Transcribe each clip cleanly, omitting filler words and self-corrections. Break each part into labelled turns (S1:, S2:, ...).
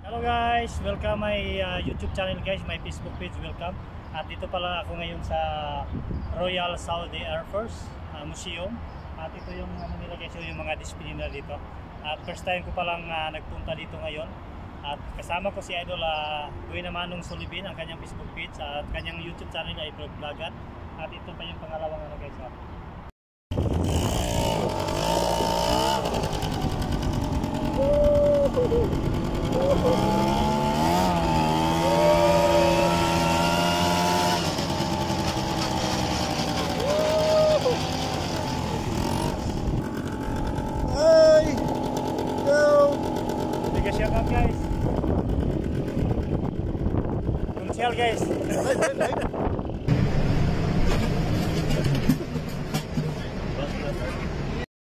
S1: Hello guys, welcome my YouTube channel guys, my Facebook page, welcome. At dito pala ako ngayon sa Royal Saudi Air Force Museum. At ito yung nila guys, yung mga display nila dito. At first time ko palang nagpunta dito ngayon. At kasama ko si Idol Buena Manong Solibin, ang kanyang Facebook page at kanyang YouTube channel ay vlog-vlogan. At ito pa yung pangalawang guys.
S2: Hey! Go!
S1: Sige, shout out guys. Kunsyal guys.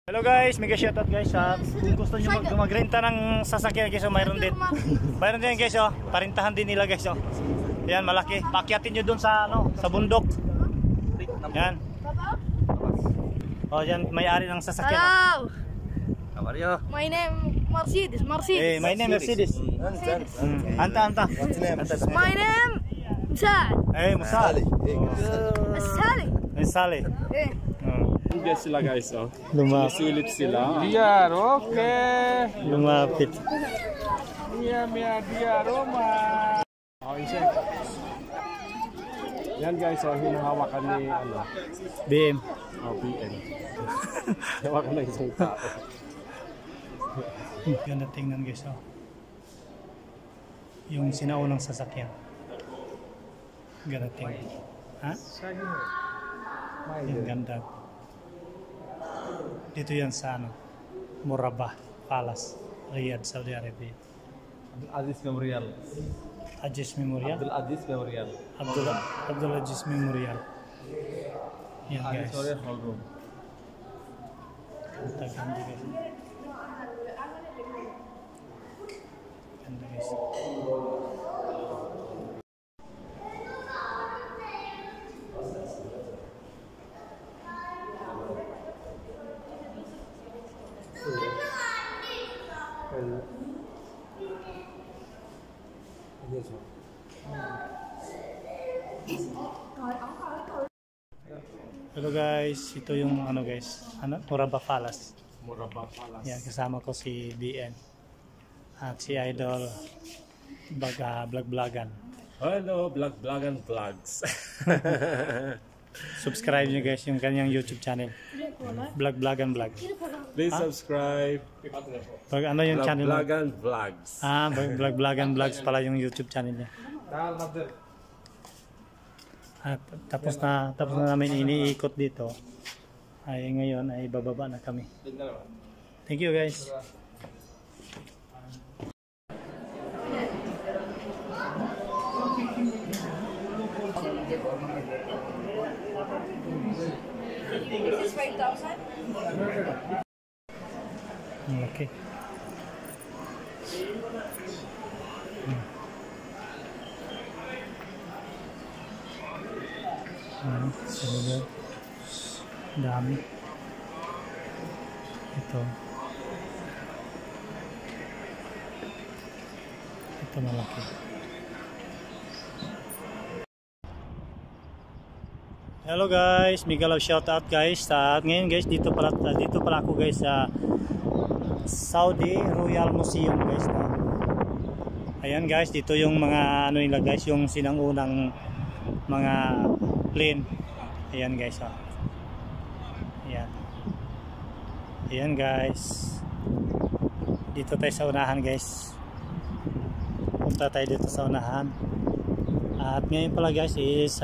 S1: Hello guys, mega shoutout guys. Kung gusto niyo magrenta ng sasakyan guys, mayroon din. Mayroon din guys, parintahan din nila guys. Yan, malaki. Paakyatin niyo doon sa sa bundok. Yan. Oh, yan may-ari ng sasakyan.
S3: Hello.
S2: How are you?
S3: My name Mercedes.
S1: Eh, my name Mercedes. Anta.
S2: What's your name?
S3: My name Musad.
S1: Eh, Musal.
S3: Sally.
S1: Sally.
S3: Eh.
S4: Guys sila guys, oh.
S1: Lumapit.
S4: Silip sila. Diar, okay.
S1: Lumapit.
S4: Diar, Roma. Oh, check. Yan guys, oh, hinahawakan ni
S1: BM.
S4: Oh, BM. Hawakan na isang tao.
S1: Ganda tingnan guys, yung sinaunang sasakyan. Ganda tingnan. Ha? Yung ganda. Dito yan sa Murabba Palace, Riyadh, Saudi Arabia.
S2: Aziz Memorial.
S1: Aziz Memorial.
S2: Aziz Memorial.
S1: Abdul Aziz Memorial. Yan guys.
S2: Hall room.
S1: Ganda guys. Ganda guys. Hello guys, ito yung guys, Murabba Palace.
S4: Murabba Palace.
S1: Yan, kasama ko si BN at si Idol vlog-vlogan.
S4: Hello, vlog-vlogan vlogs.
S1: Subscribe nyo guys yung kanyang YouTube channel, vlog-vlogan vlog.
S4: Please subscribe.
S1: Ano yung channel mo?
S4: Vlog-vlogan vlogs.
S1: Vlog-vlogan vlogs pala yung YouTube channel niya. At tapos na namin iniikot dito. Ay ngayon ay bababa na kami. Thank you guys.
S3: This is 5,000.
S1: Okay. Sabi dami. Ito malaki. Hello guys, mega love shoutout guys. At ngayon guys, dito pala ako guys sa Saudi Royal Museum guys. Ayan guys, dito yung mga nila guys, yung sinangunang mga plane. Ayan guys, Ayan guys. Dito tayo sa unahan guys. Punta tayo dito sa unahan. At ngayon pala guys is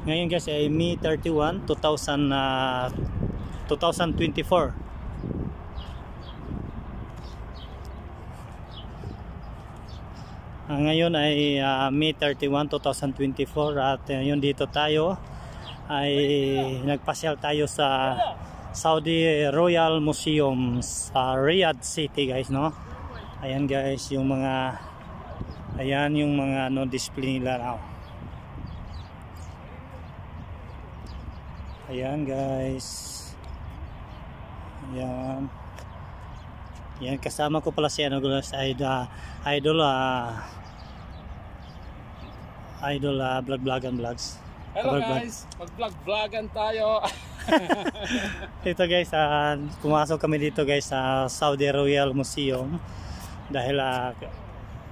S1: ngayon guys ay May 31, 2024. Ngayon ay May 31, 2024 at yun dito tayo ay nagpasyal tayo sa Saudi Royal Museum sa Riyadh City guys, no? Ayan guys yung mga display nila now. Ayan guys. Ayan. Yan, kasama ko pala si ano guys, idol vlog-vlogan vlogs.
S4: Hello
S1: Vlog-vlog.
S4: guys, mag-vlog-vlogan tayo.
S1: Ito guys, pumasok kami dito guys sa Saudi Royal Museum dahil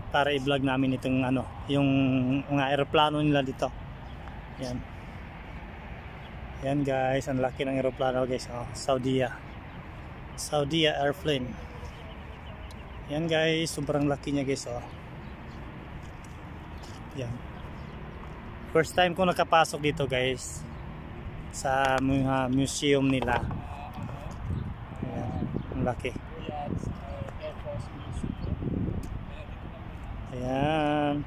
S1: para i-vlog namin itong ano, yung mga eroplano nila dito. Yan. Yan guys, ang laki ng eroplano guys, Saudia Airplane. Yan guys, sobrang laki niya guys, Yan. First time ko nakapasok dito guys sa museum nila. Ayan, ang laki. Ayan.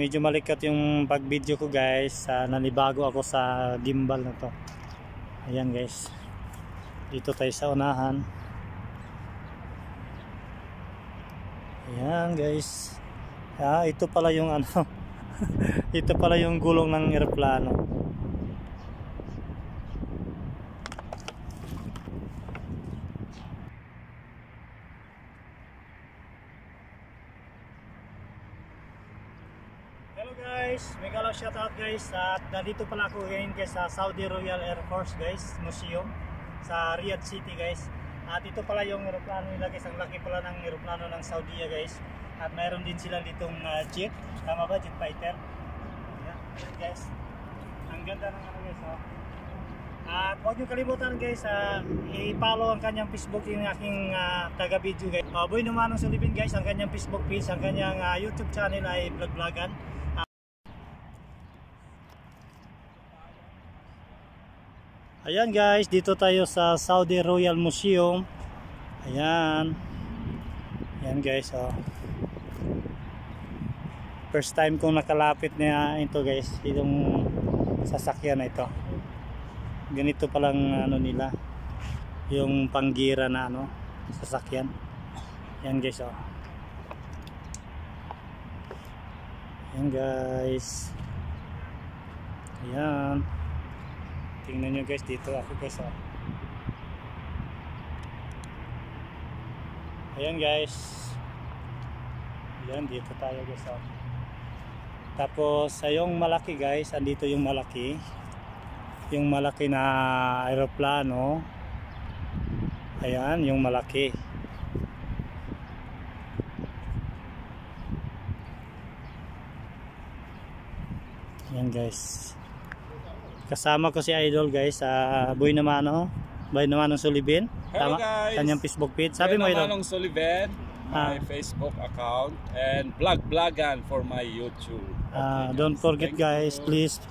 S1: Medyo malikat yung pag-video ko guys. Nanibago ako sa gimbal na to. Ayan guys. Dito tayo sa unahan. Ayan guys. Ito pala yung ano. Ito pala yung gulong ng eroplano. Hello guys, mega love shoutout guys. At nandito pala ako ngayon guys sa Saudi Royal Air Force guys Museum sa Riyadh City guys. At ito pala yung eroplano nila guys. Ang laki pala ng eroplano ng Saudi guys. At mayroon din sila ditong jet. Tama ba? Jet fighter. Ayan guys. Ang ganda ng ano guys. At huwag nyo kalimutan guys, i-follow ang kanyang Facebook, yung aking taga-video guys. Boy Numanong Sulibin guys, ang kanyang Facebook page, ang kanyang YouTube channel ay vlog-vlogan. Ayan guys, dito tayo sa Saudi Royal Museum. Ayan. Ayan guys, first time kong nakalapit na ito guys, itong sasakyan na ito. Ganito palang ano nila, yung panggira na ano, sasakyan. Ayan guys, Ayan guys. Ayan. Tingnan nyo guys, dito ako guys, Ayan guys. Ayan, dito tayo guys, Tapos yung malaki guys, andito yung malaki. Yung malaki na aeroplano. Ayan, yung malaki. Ayan guys. Kasama ko si Idol guys, Boy Numanong Sulibin.
S4: Hello
S1: Tama?
S4: guys.
S1: Kanyang Facebook page. Sabi mo Idol.
S4: Numanong Sullivan, my Facebook account, and vlog-vlogan for my YouTube.
S1: Don't forget guys, please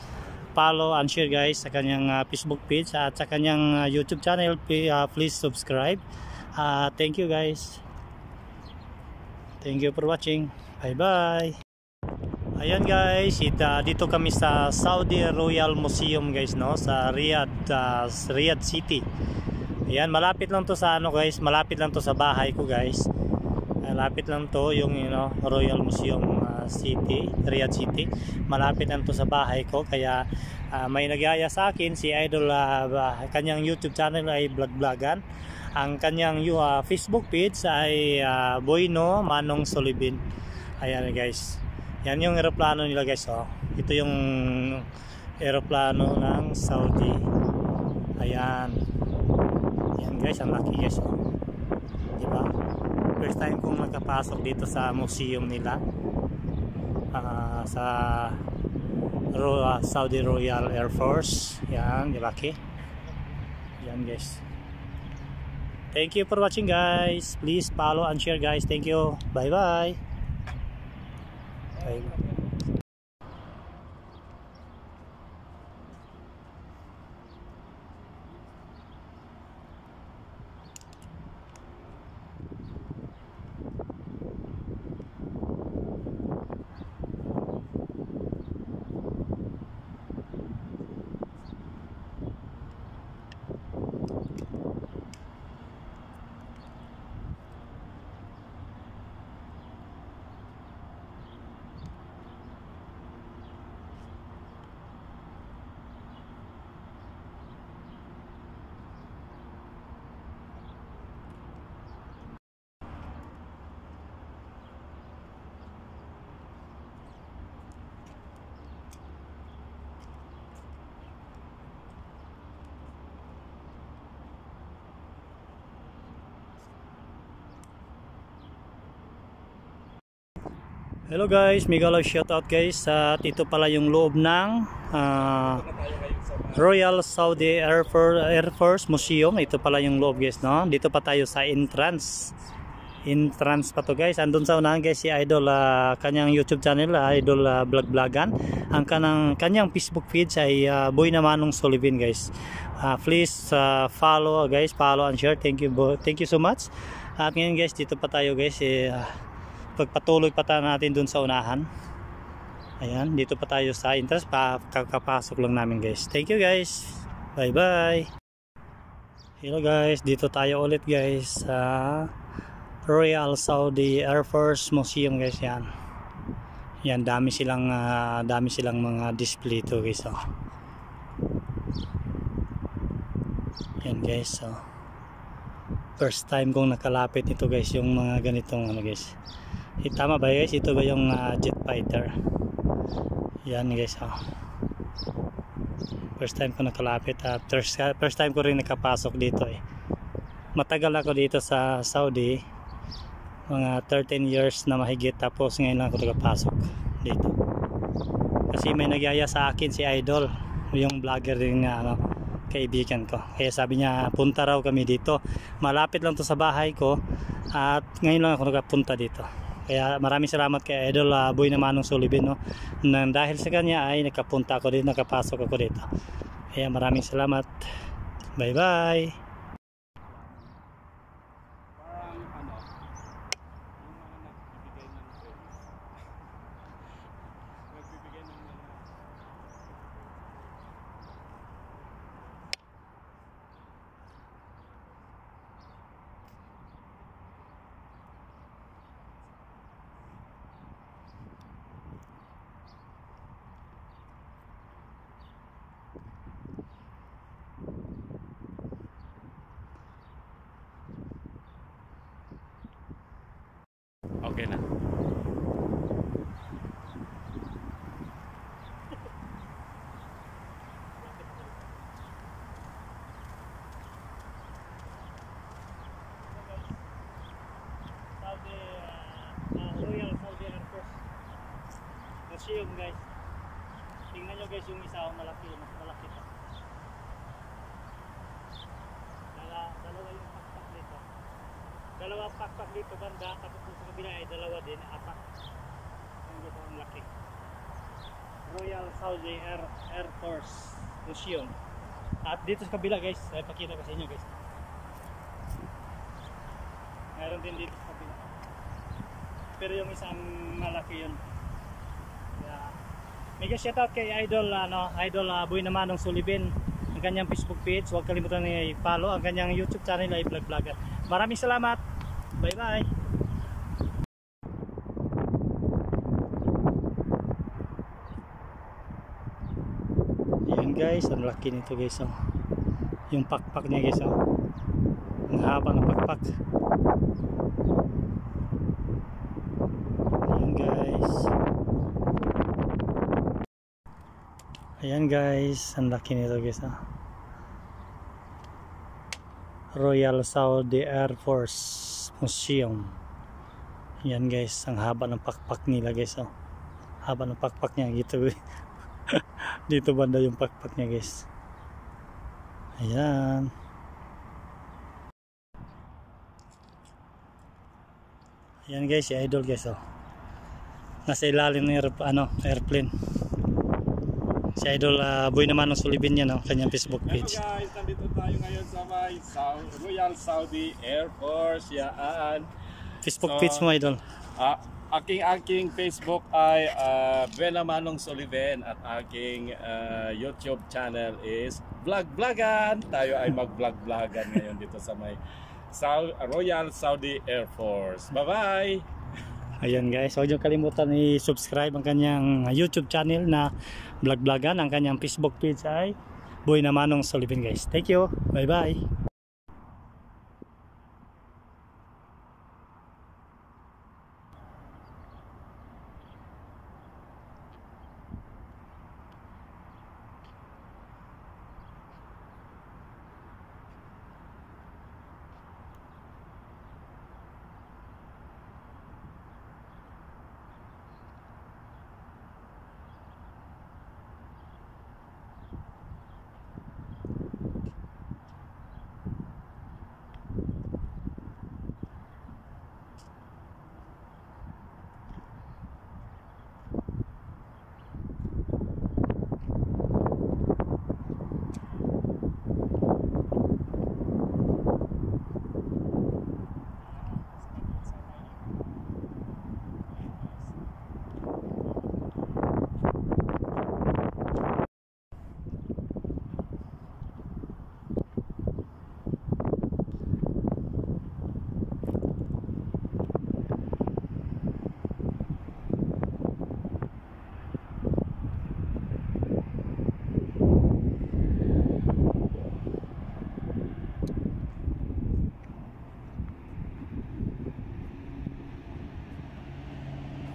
S1: follow and share guys sa kanyang Facebook page at sa kanyang YouTube channel. Please subscribe. Thank you guys. Thank you for watching. Bye bye. Ayan guys, dito kami sa Saudi Royal Museum guys, no, sa Riyadh City. Ayan, malapit lang to sa ano guys, malapit lang to sa bahay ko guys. Malapit lang to yung Royal Museum City, Riyadh City. Malapit lang to sa bahay ko, kaya may nagyaya sa akin si Idol, kanyang YouTube channel ay vlog-vlogan. Ang kanyang Facebook page ay Boy Numanong Sulibin. Ayan guys. Yan yung eroplano nila guys, Ito yung eroplano ng Saudi. Ayan. Ayan guys, ang laki guys, Diba? First time kong nakapasok dito sa museum nila. Sa Saudi Royal Air Force. Yan, laki. Yan guys. Thank you for watching guys. Please follow and share guys. Thank you. Bye bye. Bye. Hello guys, mega love shoutout guys. At ito pala yung loob ng Royal Saudi Air Force Museum. Ito pala yung loob guys, no? Dito pa tayo sa entrance. Entrance pa to guys. Andun sa unahan guys si Idol, kanyang YouTube channel, Idol Vlog-Vlogan. Ang kanyang Facebook page ay Boy na Manong Sullivan guys. Please follow guys, follow and share. Thank you so much. At ngayon guys, dito pa tayo guys, pagpatuloy pa tayo natin dun sa unahan. Ayan, dito pa tayo sa entrance, kakapasok lang namin guys. Thank you guys, bye bye. Hello guys, dito tayo ulit guys sa Royal Saudi Air Force Museum guys. Yan, dami silang mga display to guys. Yan guys, first time kong nakalapit nito guys, yung mga ganitong ano guys. Tama ba guys? Ito ba yung jet fighter? Yan guys. First time ko nakalapit. First time ko rin nakapasok dito Matagal ako dito sa Saudi. Mga 13 years na mahigit. Tapos ngayon lang ako nakapasok dito. Kasi may nagyaya sa akin si Idol. Yung vlogger din nga kaibigan ko. Kaya sabi niya punta raw kami dito. Malapit lang to sa bahay ko. At ngayon lang ako nakapunta dito. Kaya maraming salamat kay Idol Boy na Manong Sullivan, no? Nang dahil sa kanya ay nakapunta ako dito, nakapasok ako dito. Kaya maraming salamat. Bye bye.
S4: Okay na.
S1: Royal Saudi Air Force Museum guys. Tingnan nyo guys yung isa, malaki, mas malaki pa. Dalawa yung pakpak dito. Dalawa pakpak dito banda, tapos sa kabila ay dalawa din, apat. Ang dito ang laki. Royal Saudi Air Force Museum. At dito sa kabila guys, ay pakita ko sa inyo guys. Meron din dito sa kabila. Pero yung isang malaki yun. Yeah. Mega shoutout kay Idol Boy na Manong Sullivan. Ang kanyang Facebook page, huwag kalimutan i-follow. Ang kanyang YouTube channel ay Vlog-Vlogan. Maraming salamat. Bye bye. Ayan guys, ang laki nito guys. Yung pakpak niya guys. Ang haba ng pakpak. Ayan guys, ang laki nito guys. Royal Saudi Air Force Museum. Ayan guys, ang haba ng pakpak nila guys. Haba ng pakpak niya dito. Dito banda yung pakpak niya guys. Ayan. Ayan guys, si Idol guys. Nasa ilalim ng airplane. Si Idol Boy na Manong Sullivan yan, kanyang Facebook page.
S4: Hello guys, nandito tayo ngayon sa may Royal Saudi Air Force. Yan.
S1: Facebook page mo Idol.
S4: Aking Facebook ay Boy na Manong Sullivan at aking YouTube channel is Vlog-Vlogan. Tayo ay mag-vlog-vlogan ngayon dito sa may Royal Saudi Air Force. Bye bye.
S1: Ayan guys, huwag niyo kalimutan i-subscribe ang kanyang YouTube channel na Vlog-Vlogan. Ang kanyang Facebook page ay Boy na Manong Sullivan guys. Thank you. Bye bye.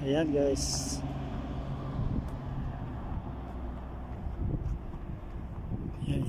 S1: Ayan guys. Ayan.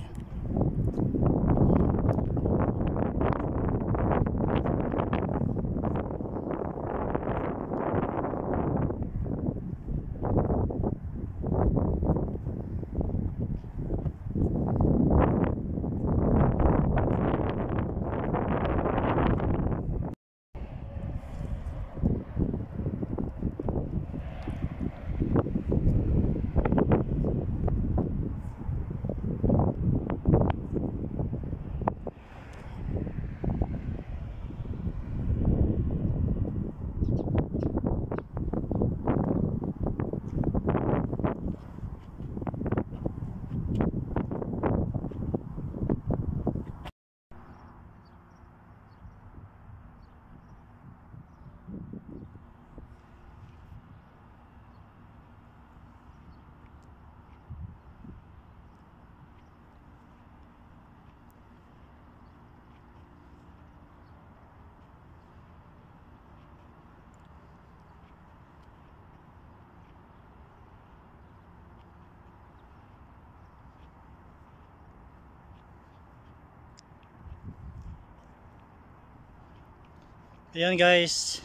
S1: Ayan guys,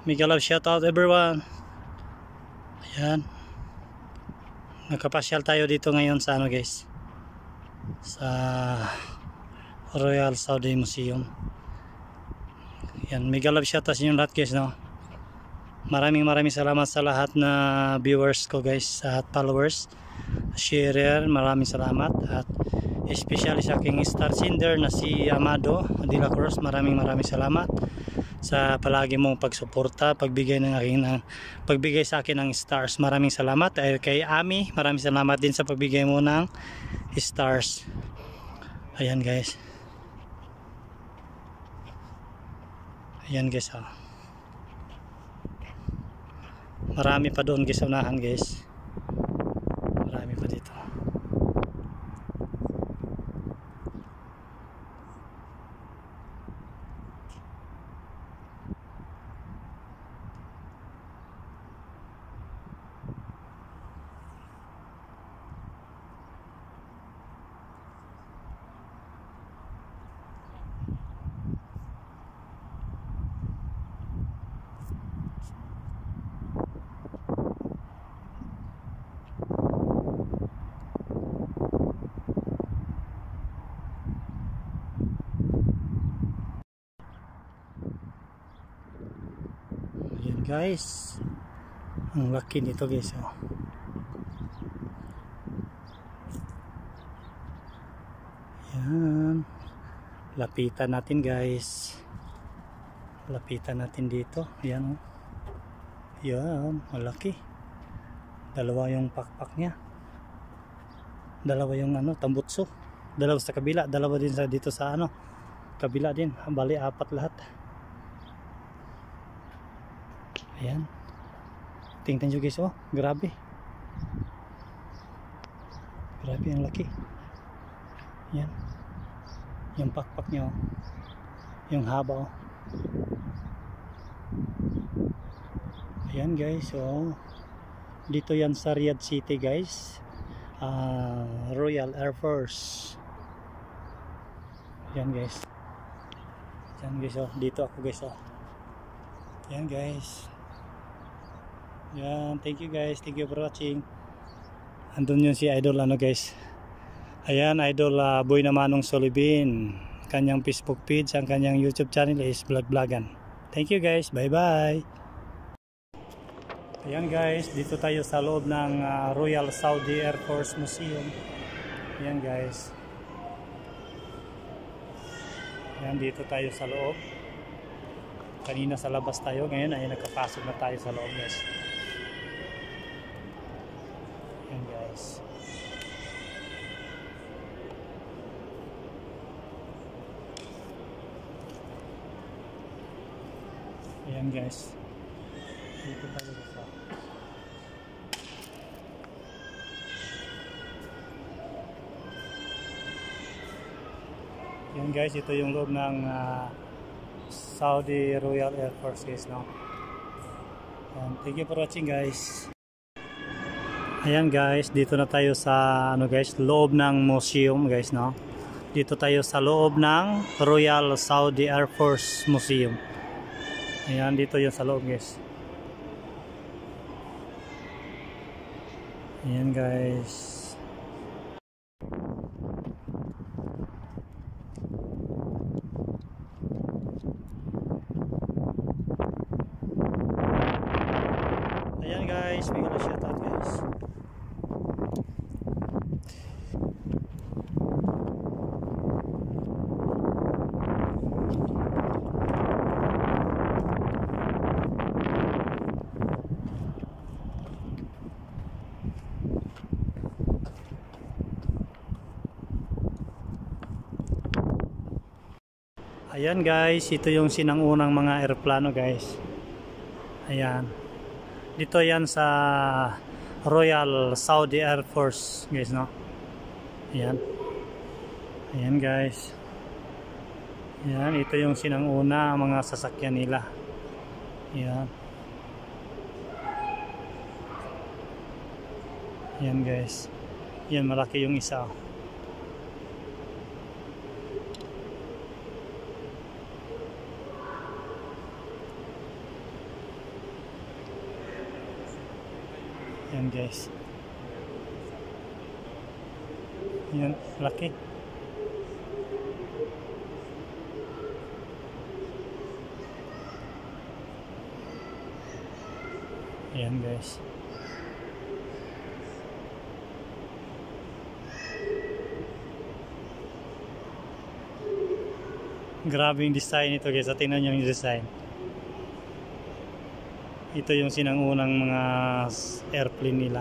S1: mega love shout out everyone. Ayan, nagkapasyal tayo dito ngayon sa ano guys, sa Royal Saudi Museum. Ayan, mega love shout out sa inyong lahat guys, no? Maraming salamat sa lahat na viewers ko guys, sa lahat followers, sharer, maraming salamat. At especially sa aking star sender na si Amado de la Cruz, maraming salamat sa palagi mong pagsuporta, pagbigay sa akin ng stars. Maraming salamat. Kay Ami, maraming salamat din sa pagbigay mo ng stars. Ayan guys. Ayan guys, ha. Marami pa doon guys, unahan guys. Marami pa dito. Guys, ang laki nito guys, oh. Yan, lapitan natin guys, lapitan natin dito. Yan, oh. Yan, malaki. Dalawa yung pakpak nya, dalawa yung ano, tambutso, dalawa sa kabila, dalawa din sa dito sa ano kabila din, bali apat lahat. Ayan, tingnan nyo guys, oh, grabe, grabe ang laki. Yan, yung pakpak nyo, yung haba, oh. Ayan guys, oh, dito yan sa Riyadh City guys, Royal Air Force. Yan guys, yan guys, oh, dito ako guys, oh. Yan guys. Yan, thank you guys, thank you for watching. Andun yun si Idol ano guys. Ayan, Idol Boy na Manong Solibin. Kanyang Facebook page, ang kanyang YouTube channel is Vlog-Vlogan. Thank you guys, bye bye. Ayan guys, dito tayo sa loob ng Royal Saudi Air Force Museum. Ayan guys. Ayan, dito tayo sa loob. Kanina sa labas tayo, ngayon ay nagkapasok na tayo sa loob guys. Ayan guys. Ayan guys. Dito tayo guys. Ayan guys, ito yung loob ng Saudi Royal Air Force guys, no? Thank you for watching guys. Ayan guys, dito na tayo sa guys, loob ng museum guys, no. Dito tayo sa loob ng Royal Saudi Air Force Museum. Ayan, dito 'yung sa loob guys. Ayan guys. Ayan guys, may gonna shout out guys. Ayan guys, ito yung sinangunang mga eroplano guys. Ayan. Dito yan sa Royal Saudi Air Force guys, no. Ayan. Ayan guys. Ayan, ito yung sinanguna mga sasakyan nila. Ayan. Ayan guys. Ayan, malaki yung isa. Ayan guys. Ayan, laki. Ayan guys. Grabe yung design nito guys. Tingnan nyo yung design. Ito yung sinangunang mga airplane nila.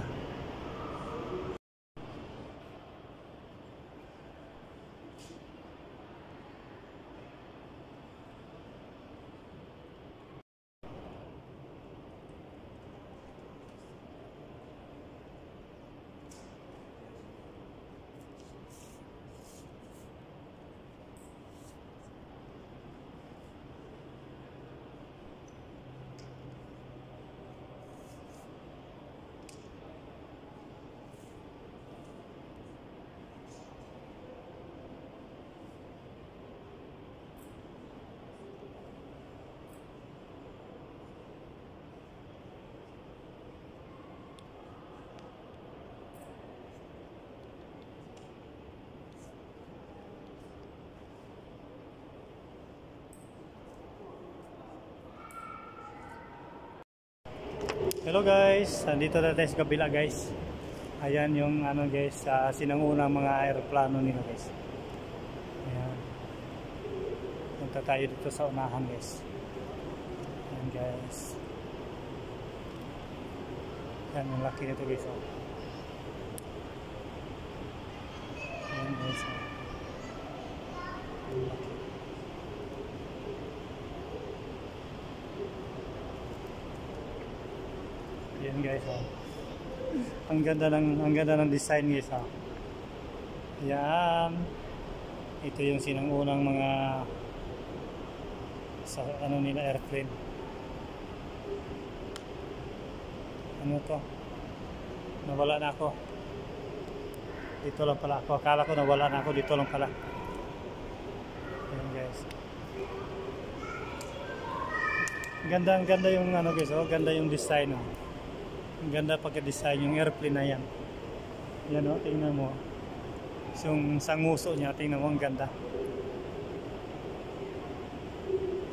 S1: Hello guys, nandito na tayo sa kabila guys. Ayan yung guys, sinangunang mga aeroplano nila guys. Ayan. Punta tayo dito sa unahan guys. Ayan guys. Ayan yung laki nito guys. Ayan guys. Ayan laki. Ayan guys, ang ganda ng design guys. Ayan, ito yung sinangunang mga sa nila airplane. Ano to? Nawala na ako. Dito lang pala ako. Akala ko nawala na ako, dito lang pala. Ayan guys. Ganda yung guys, ganda yung design. Ang ganda pagka-design yung airplane na yan. Yan tingnan mo. Yung sanguso niya, tingnan mo, ang ganda.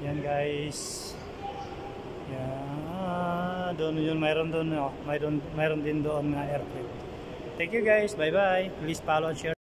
S1: Yan guys. Yan. Doon yun, mayroon doon, mayroon din doon na airplane. Thank you guys. Bye bye. Please follow and share.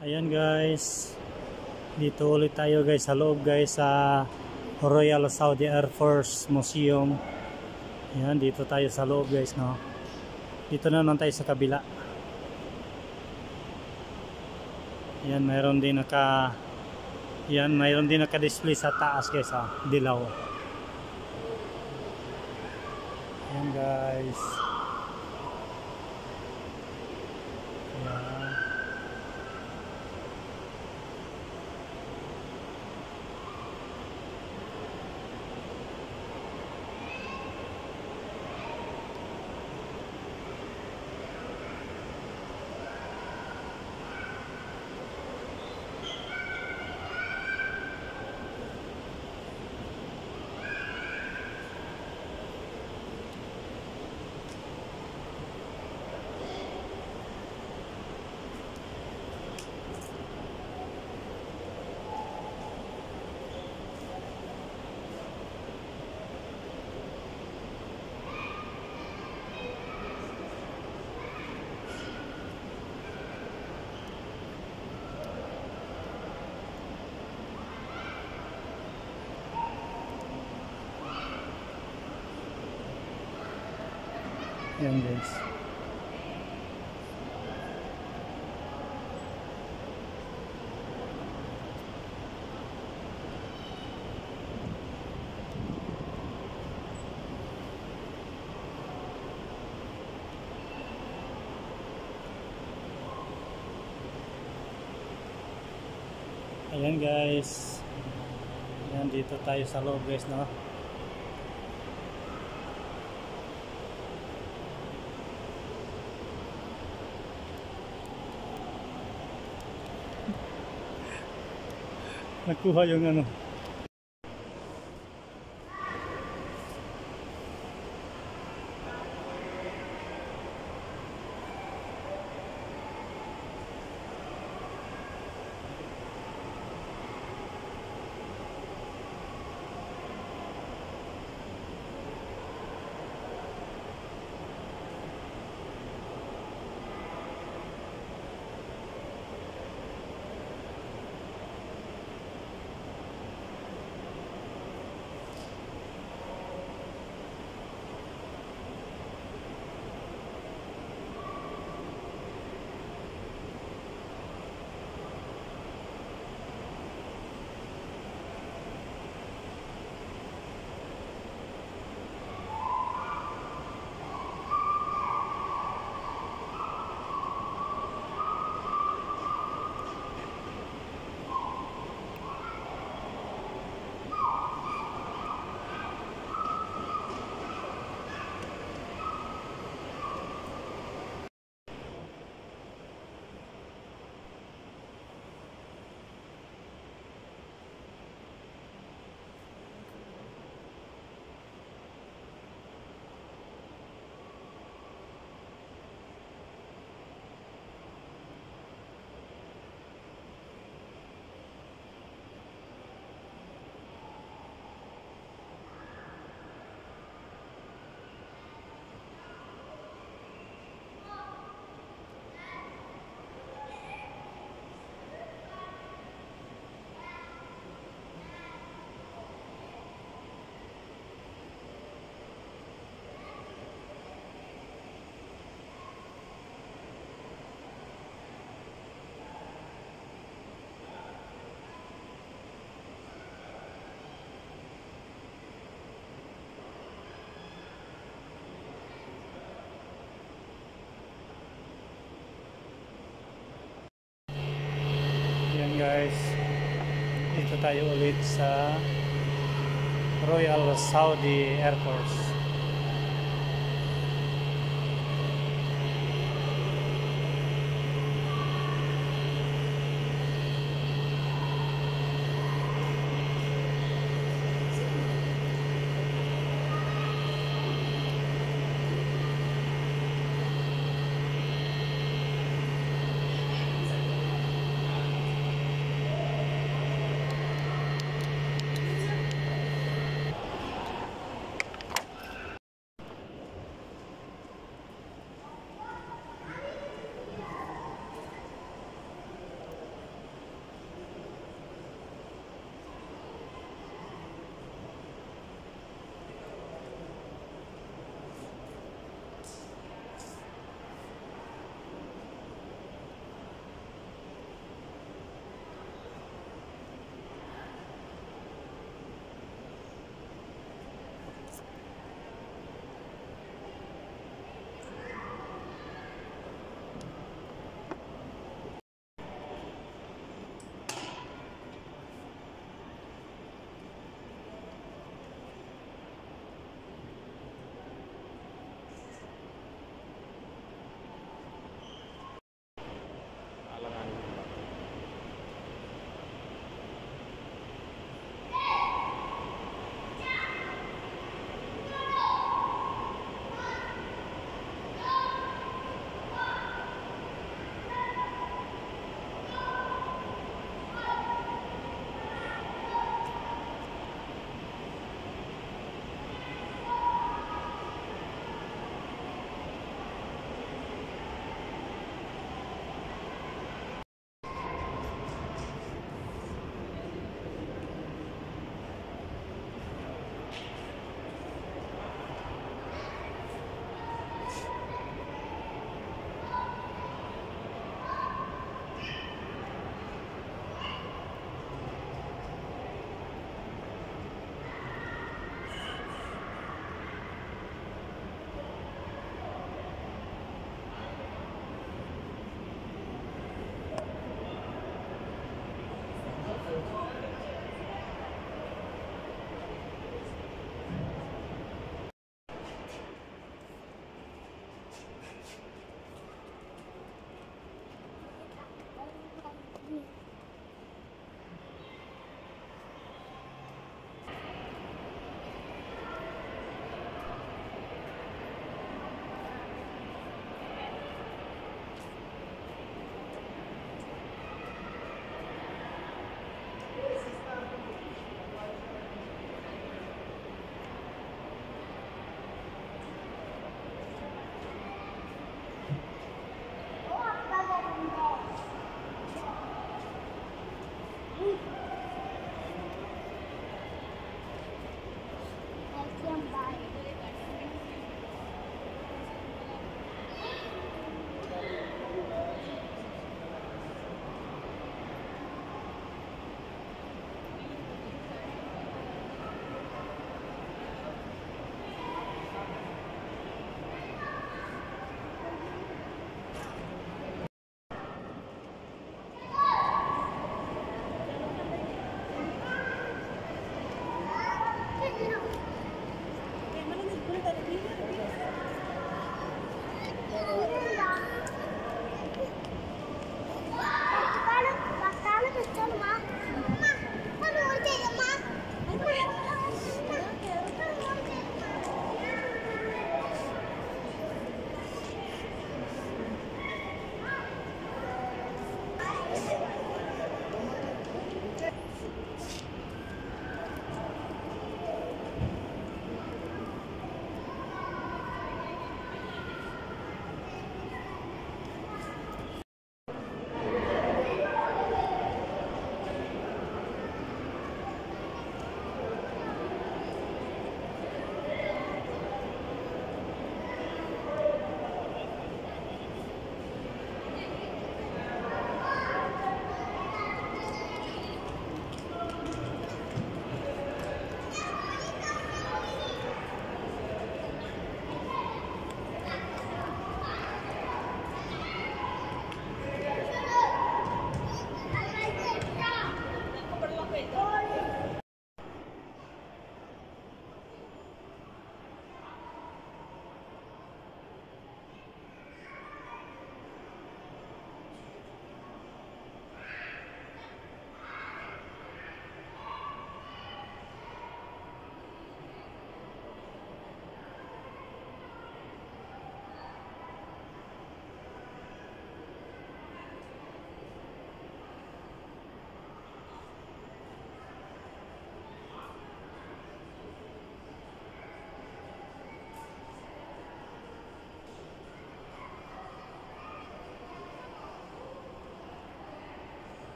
S1: Ayan guys, dito ulit tayo guys sa loob guys sa Royal Saudi Air Force Museum. Ayan, dito tayo sa loob guys, no. Dito naman tayo sa kabila. Ayan, mayroon din naka-display sa taas guys, dilaw. Ayan guys. Ayan. Ayan guys. Ayan guys. Ayan, dito tayo sa loob guys, no. Nakuha yung ano. Guys, dito tayo ulit sa Royal Saudi Air Force.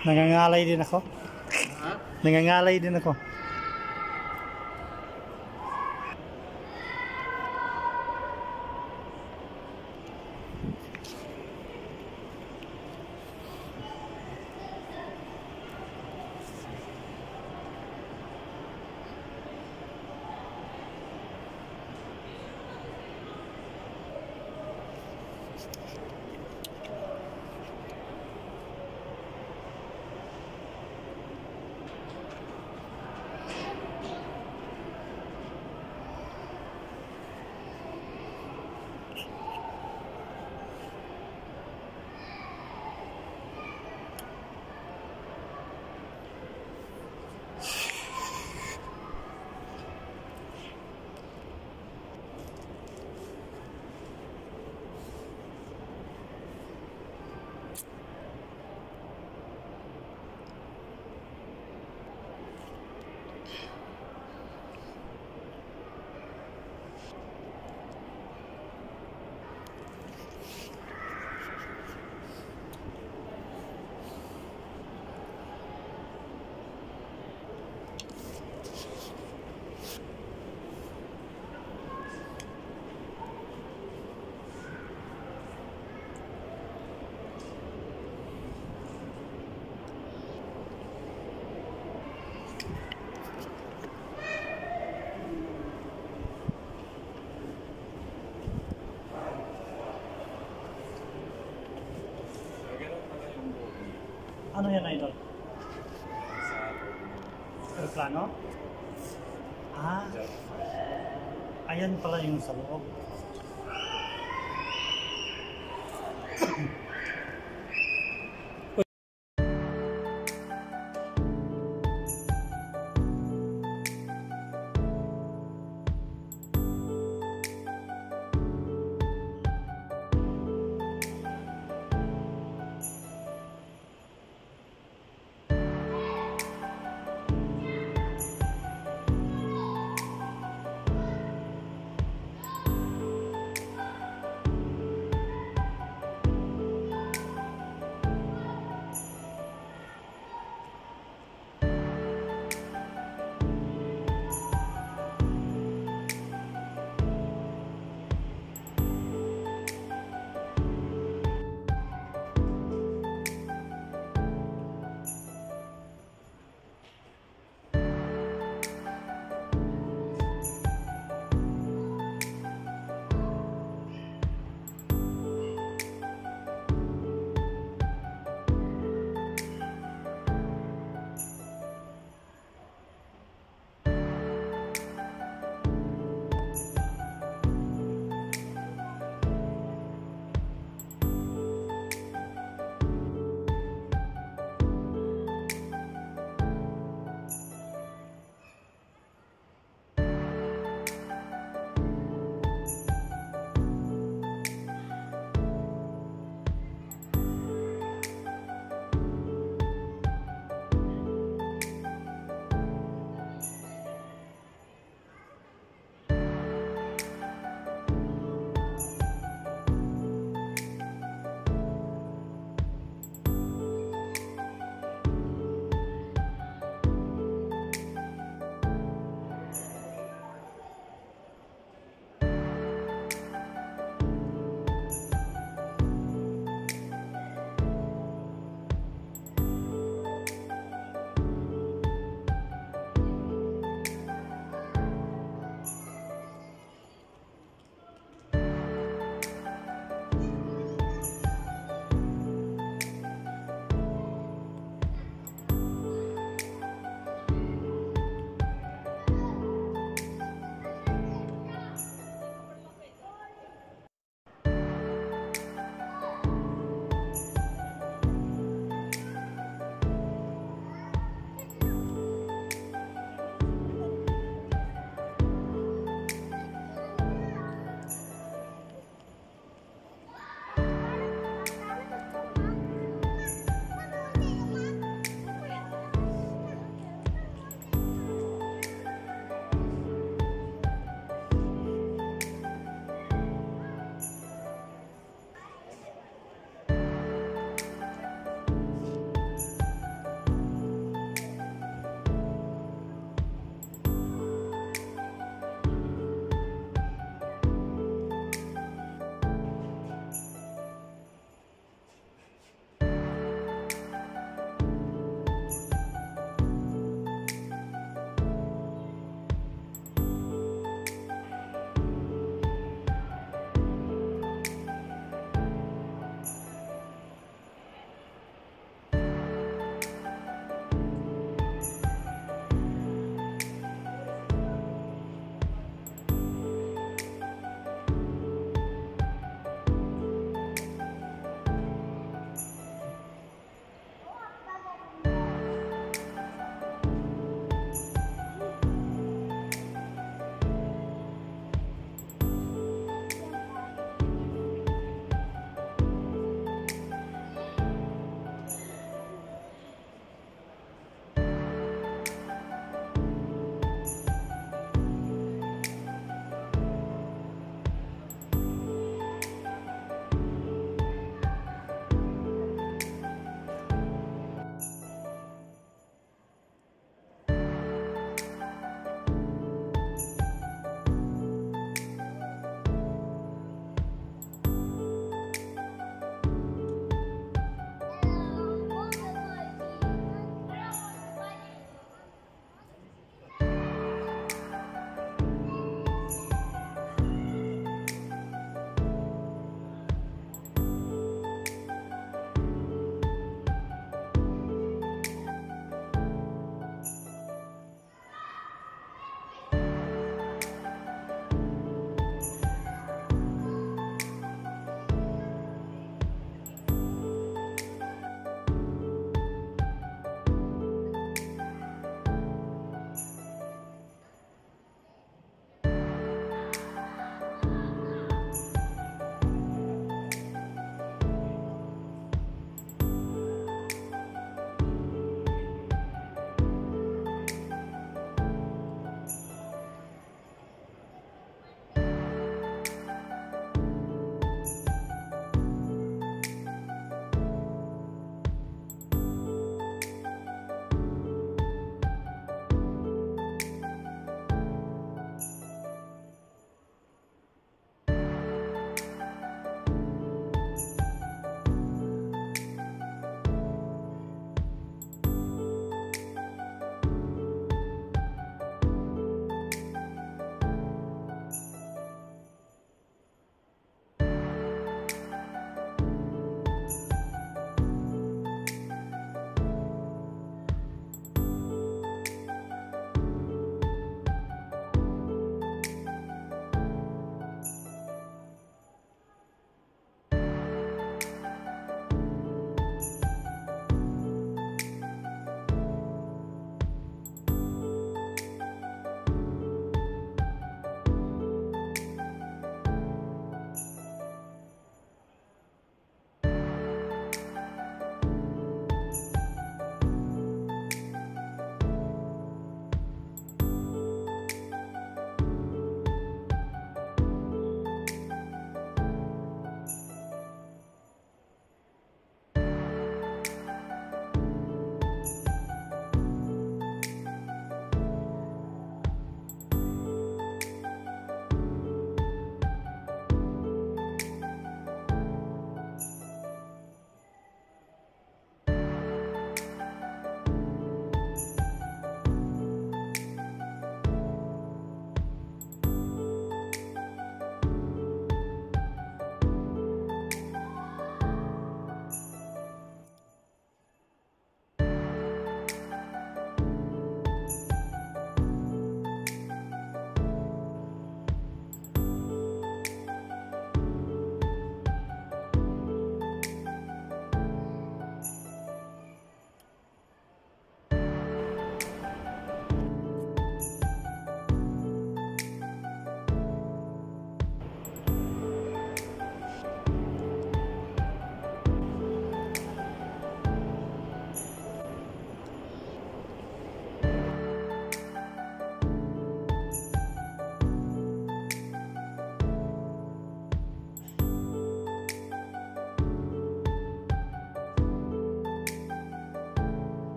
S1: Nangangalay din ako. Nangangalay din ako. Ano yan, Idol? Aeroplano? Ah, ayan pala yung sa loob.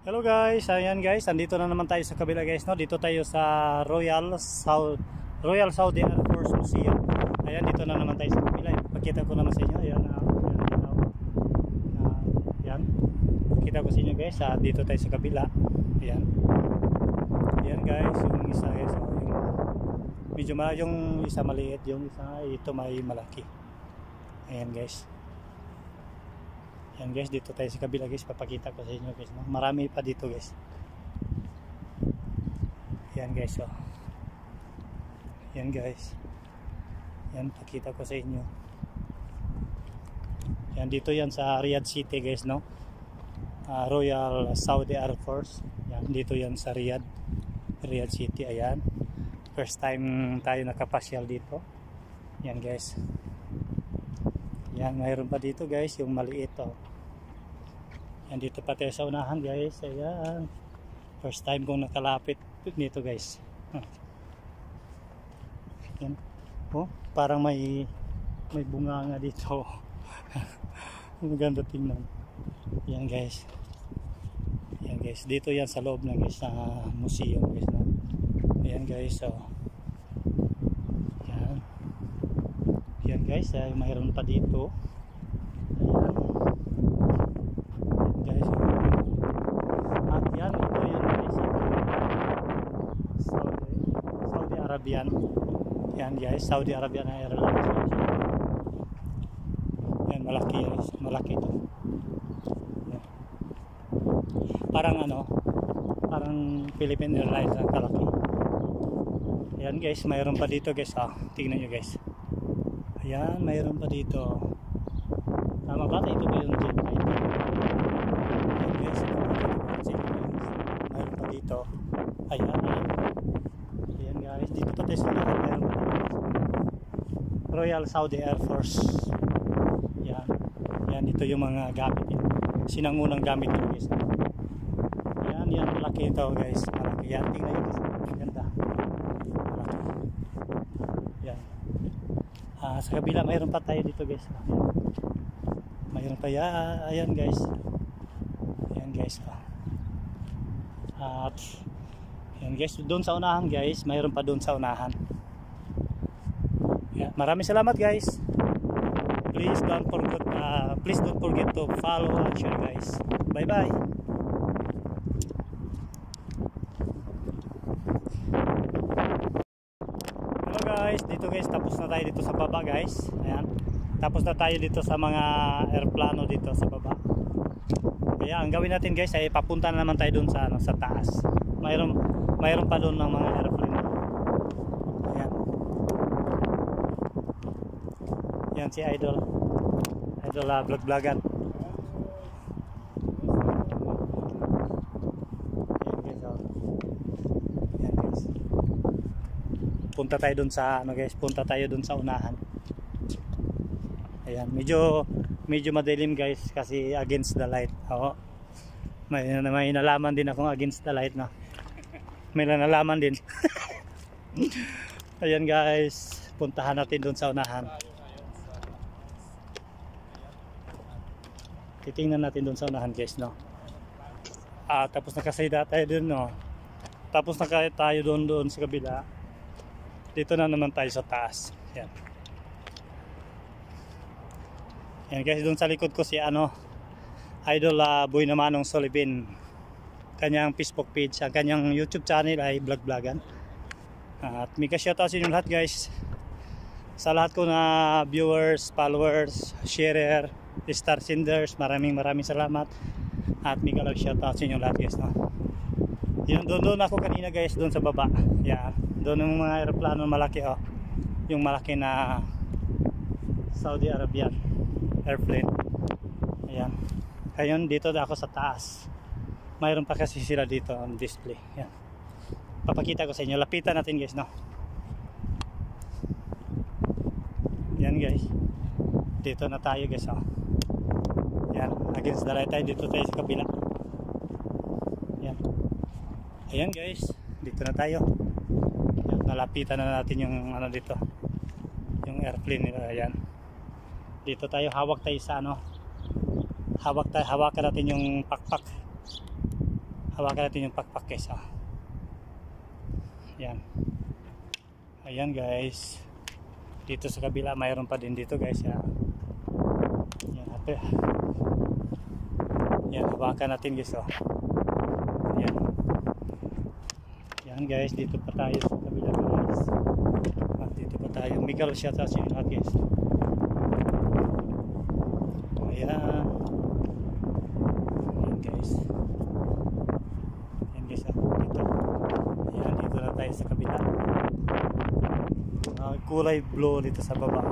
S1: Hello guys, ayan guys, andito na naman tayo sa kabila guys, no? Dito tayo sa Royal Saudi Air Force Museum. Ayan, dito na naman tayo sa kabila. Pakita ko naman sa inyo. Ayan, ayan. Pakita ko sa inyo guys, dito tayo sa kabila. Ayan. Ayan guys, yung isa guys, medyo yung isa maliit, yung isa ito may malaki. Ayan guys. Yan guys, dito tayo sa kabila guys, papakita ko sa inyo guys, no? Marami pa dito guys. Yan guys, oh. Yan guys. Yan, pakita ko sa inyo. Yan, dito yan sa Riyadh City guys, no? Royal Saudi Air Force. Yan, dito yan sa Riyadh City, ayan. First time tayo nakapasyal dito. Yan guys. Yan, mayroon pa dito guys, yung maliit, oh. Yan, dito pa tayo sa unahan guys. Ayan. First time kong nakalapit dito guys. Yan. Oh, parang may bunga nga dito. Maganda tingnan. Yan guys. Yan guys, dito yan sa loob ng guys, sa museum guys, no? Ayan guys, oh. Yan. Yan guys, mayroon pa dito. Ayan. Yan guys, oh. At yan, ito yun guys, Saudi Arabian. Yan guys, Saudi Arabian Airlines. Yan, malaki guys, malaki ito. Yan. Parang parang Philippine Airlines ang kalaki. Ayan guys, mayroon pa dito guys, tingnan nyo guys. Ayan, mayroon pa dito. Tama ba? Ito ba yung jet guys? Ayan guys, mayroon pa dito. Ayan. Ayan guys, dito pa tayo sa lahat, mayroon pa dito. Royal Saudi Air Force. Ayan. Ayan, ito yung mga gamit yun. Sinangunang gamit yun guys. Ayan, yan, malaki ito guys. Malaki yan, tingnan nyo guys. Ganda. Malaki. Ayan. Sa kabila mayroon pa tayo dito guys. Mayroon pa yan. Ayan guys. Ayan guys. At ayan guys, doon sa unahan guys, mayroon pa doon sa unahan. Ayan. Maraming salamat guys. Please don't forget to follow and share guys. Bye bye. Guys, dito guys, tapos na tayo dito sa baba guys. Ayan. Tapos na tayo dito sa mga aeroplano dito sa baba. Kaya ang gawin natin guys ay papunta na naman tayo doon sa sa taas. Mayroon pa doon ng mga aeroplano. Ayan. Yan si Idol. Idol vlog-vlogan. Punta tayo dun sa punta tayo dun sa unahan. Ayan, medyo madilim guys kasi against the light. Oo. May nalaman din akong against the light na. May nalaman din. Ayan guys, puntahan natin dun sa unahan. Titingnan natin dun sa unahan guys, no. Tapos nakasayda tayo dun, no. Tapos tayo doon sa kabila. Dito na naman tayo sa taas. Yan. Yan guys, doon sa likod ko si Idol Boy Namanong Solivin. Kanyang Facebook page, ang kanyang YouTube channel ay vlog-vlogan. At may ka-shoutout sa inyo lahat guys. Sa lahat ko na viewers, followers, sharer, star senders, maraming salamat. At may ka-shoutout sa inyo lahat guys, no. Yun, doon ako kanina guys, doon sa baba. Yan. Doon yung mga aeroplano malaki, oh. Yung malaki na Saudi Arabian airplane. Ayan. Ngayon dito ako sa taas. Mayroon pa kasi sila dito on display. Ayan. Papakita ko sa inyo. Lapitan natin guys, no. Ayan guys. Dito na tayo guys, oh. Ayan. Against the light tayo. Dito tayo sa kabila. Ayan. Ayan guys. Dito na tayo. Nalapitan na natin yung dito, yung airplane nila. Ayan, dito tayo, hawak tayo sa hawakan natin yung pakpak. Hawakan natin yung pakpak guys. Yan. Ayan guys. Dito sa kabila mayroon pa din dito guys. Yan. Yan, hawakan natin guys. Yan. Yan guys, dito pa tayo sa kabila guys. Dito pa tayo. Miguel shout out sa inyo lahat guys. Ayan. Ayan guys. Ayan guys. Dito. Ayan, dito na tayo sa kabila. Kulay blue dito sa baba.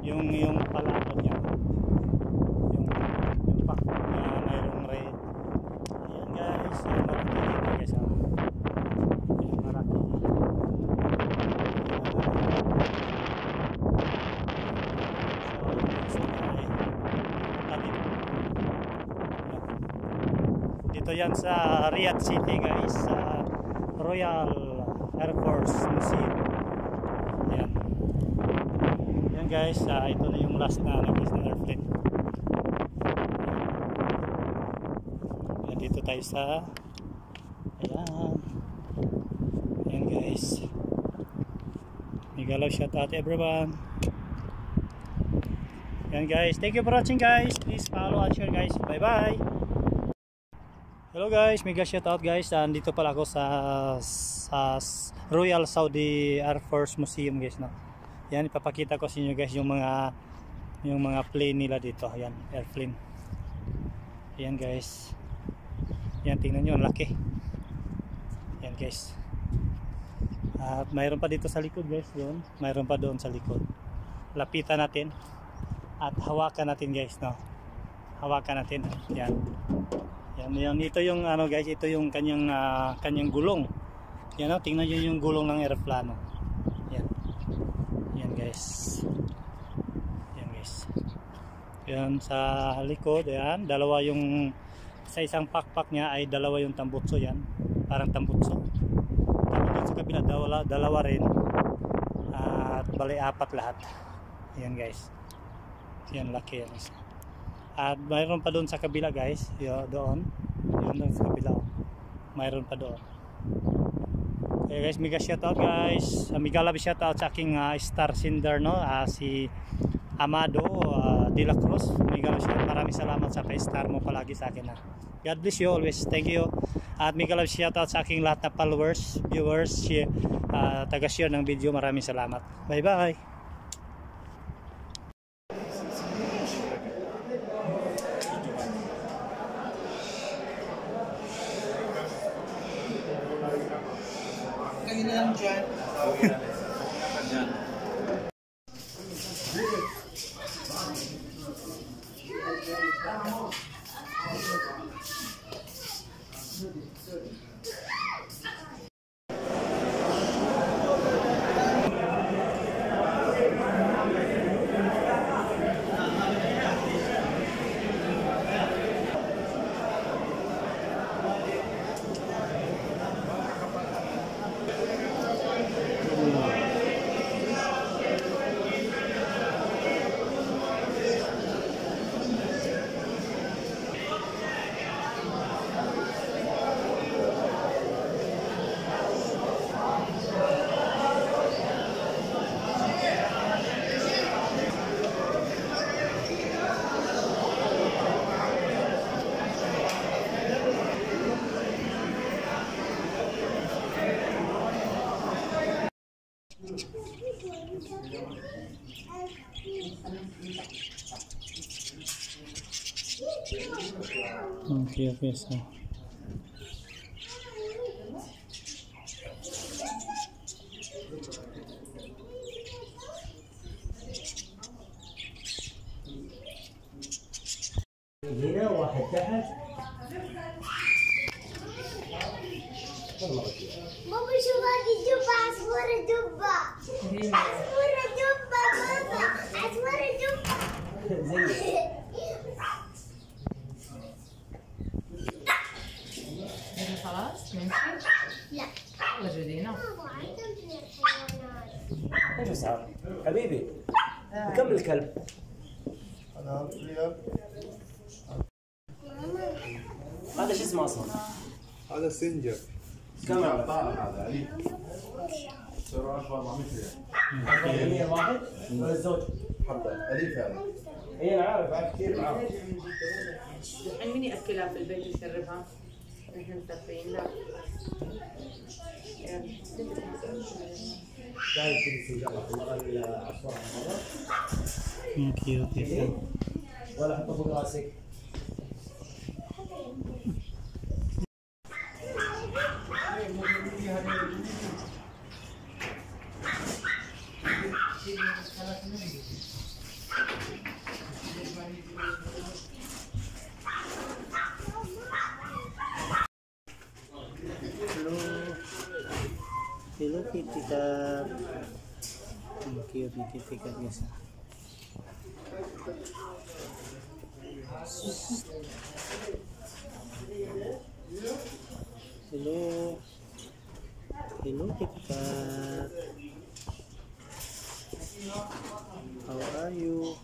S1: Yung palakad niya. Yung pakpak niya mayroong red. Ayan guys. Yung maraki dito guys. Yung maraki. Dito yan sa Riyadh City guys, sa Royal Air Force Museum. Yan. Yan guys, ito na yung last na guys na airplane. Yan, dito tayo sa ayan. Yan guys. Migalaw shout out everyone. Yan guys, thank you for watching guys. Please follow and share guys. Bye bye. Hello guys, mega shout out guys. Andito pala ako sa Royal Saudi Air Force Museum guys, no. Yan, ipapakita ko sa inyo guys yung mga plane nila dito. Ayan, airplane. Ayan guys. Yan, tingnan nyo, ang laki. Yan guys. At mayroon pa dito sa likod guys, doon. Mayroon pa doon sa likod. Lapitan natin at hawakan natin guys, no. Hawakan natin. Yan. Yan, ito yung ano guys, ito yung kanyang gulong. Yan, tingnan niyo yung gulong ng eroplano. Yan. Yan guys. Yan guys. Yan sa likod, yan, dalawa yung sa isang pakpak niya ay dalawa yung tambutso yan. Parang tambutso. Tapos sa kabila dalawa rin. At bali apat lahat. Yan guys. Yan, laki yan. At mayroon pa doon sa kabila guys, doon sa kabila, mayroon pa doon. Okay guys, mega shout out guys, mega love shout out sa aking star sender, no, si Amado de la Cruz. Mega love shout out, maraming salamat sa pa-star mo palagi sa akin, God bless you always, thank you. At mega love shout out sa aking lahat na followers, viewers, taga-share ng video, maraming salamat. Bye bye.
S5: Kailan dyan?
S1: Okay, so
S5: هنا واحد تحت.
S6: بابا شو باقي الدبة عصفور الدبة عصفور الدبة بابا عصفور الدبة
S7: خلاص ماشي
S6: لا
S7: وجدينا
S6: بابا عندهم في الحيوانات
S5: ايش صار؟ حبيبي كم الكلب؟
S6: ماما
S5: هذا شو اسمه اصلا؟
S2: هذا سنجر.
S5: كم على هذا علي؟ جميل واحد ولا الزوج؟ حبه اليف هذا. اي انا عارف كثير معاه.
S7: الحين مين ياكلها في البيت يشربها؟ احنا مسافرين لا.
S5: قاعد تجي سنجاره الى عصفور مره
S1: Cute.
S5: ولا حطه فوق راسك.
S1: Hello Kitty Cat. Cute ni Kitty Cat guys. Hello. Hello Kitty Cat. How are you?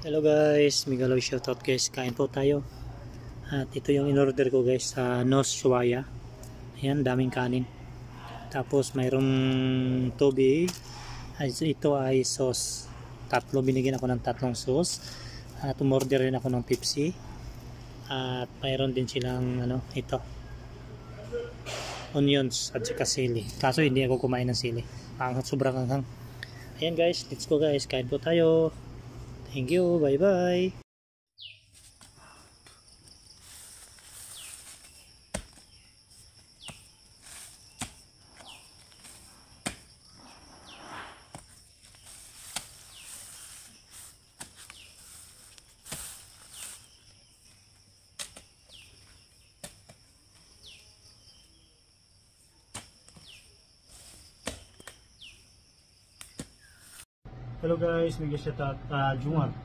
S1: Hello guys, Migalaw shoutout guys, kain po tayo. At ito yung in-order ko guys sa Nos Shuaya. Ayan, daming kanin. Tapos mayroong tubig. Ito ay sauce. Binigyan ako ng 3 sauce. At umorder rin ako ng Pepsi. At mayroon din silang ito. Onions at saka sili. Kaso hindi ako kumain ng sili. Sobrang anghang. Ayan guys, let's go guys, kain po tayo. Thank you, bye bye. Hello guys, may shout out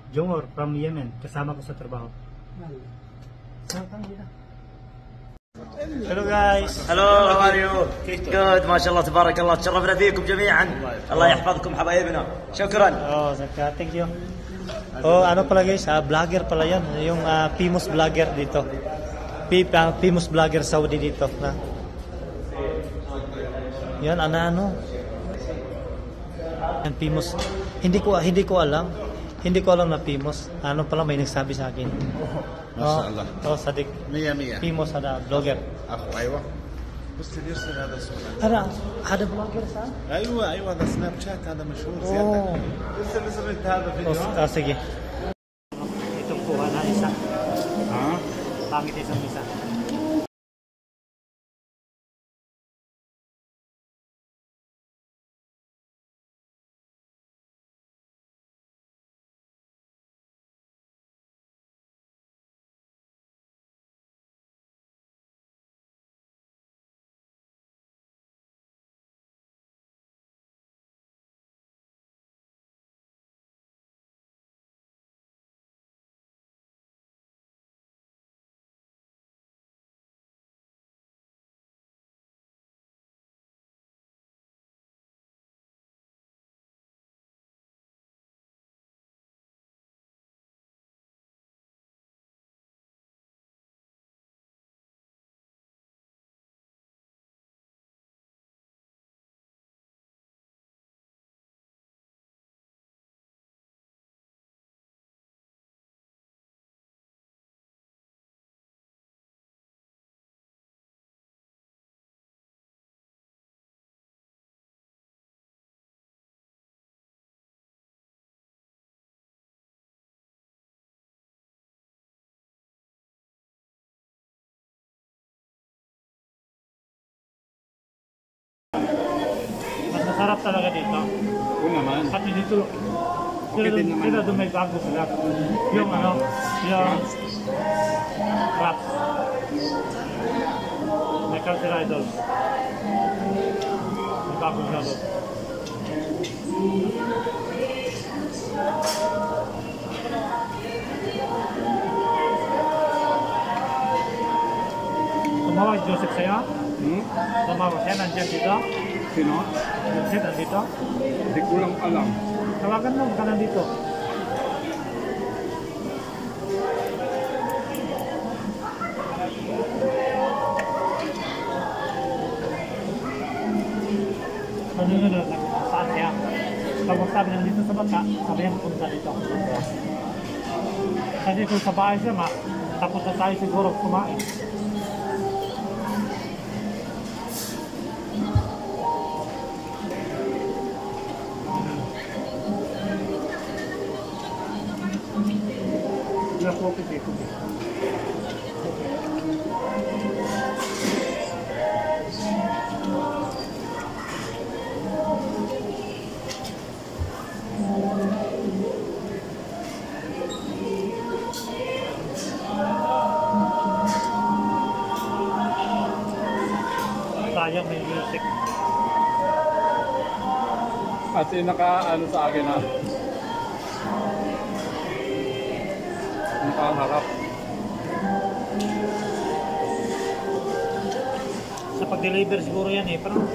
S1: Jomar from Yemen. Kasama ko sa trabaho. Hello guys.
S8: Hello, how are you? Good, ما شاء الله تبارك الله. تشرفنا فيكم جميعا. الله يحفظكم حبايبنا. شكرا.
S1: Oh, Zaka, thank you. Oh, ano pala guys, vlogger pala yan. Yung famous vlogger dito. Famous vlogger Saudi dito. Na. Yan, ano. Yan, famous. Hindi ko alam. Hindi ko alam na famous. Ano pala may nagsabi sa akin.
S9: MashaAllah.
S1: Oh, Sadiq.
S9: 100
S1: Famous ada vlogger.
S9: اخو ايوه يرسل هذا اسمه
S1: Ada vlogger sa?
S9: ايوه هذا سناب شات هذا مشهور
S1: Oh.
S9: زيادة يرسل انت هذا فيديو
S1: Sige. Itong kuha na isa. Pangit isang isa. Mas masarap talaga dito.
S9: Oo naman.
S1: At dito, sila doon may bago sila. Yung wraps. May culture idol. May bago sila doon. Tumawag Joseph sa'yo? Tumawag siya, nandiyan dito?
S9: Sino?
S1: Nandiyan nandito?
S9: Hindi ko lang alam.
S1: Tawagan mo ka nandito. Ano yun, saan siya? Pag magsabi nandito sa bata, sabihan punta dito. Kasi kung sa bahay siya, tapos na tayo siguro kumain. Ya kopi deh, kopi. Sayang may music.
S9: Kasi naka-ano sa akin na. Nakaharap.
S1: Sa pag-deliver siguro yan eh, parang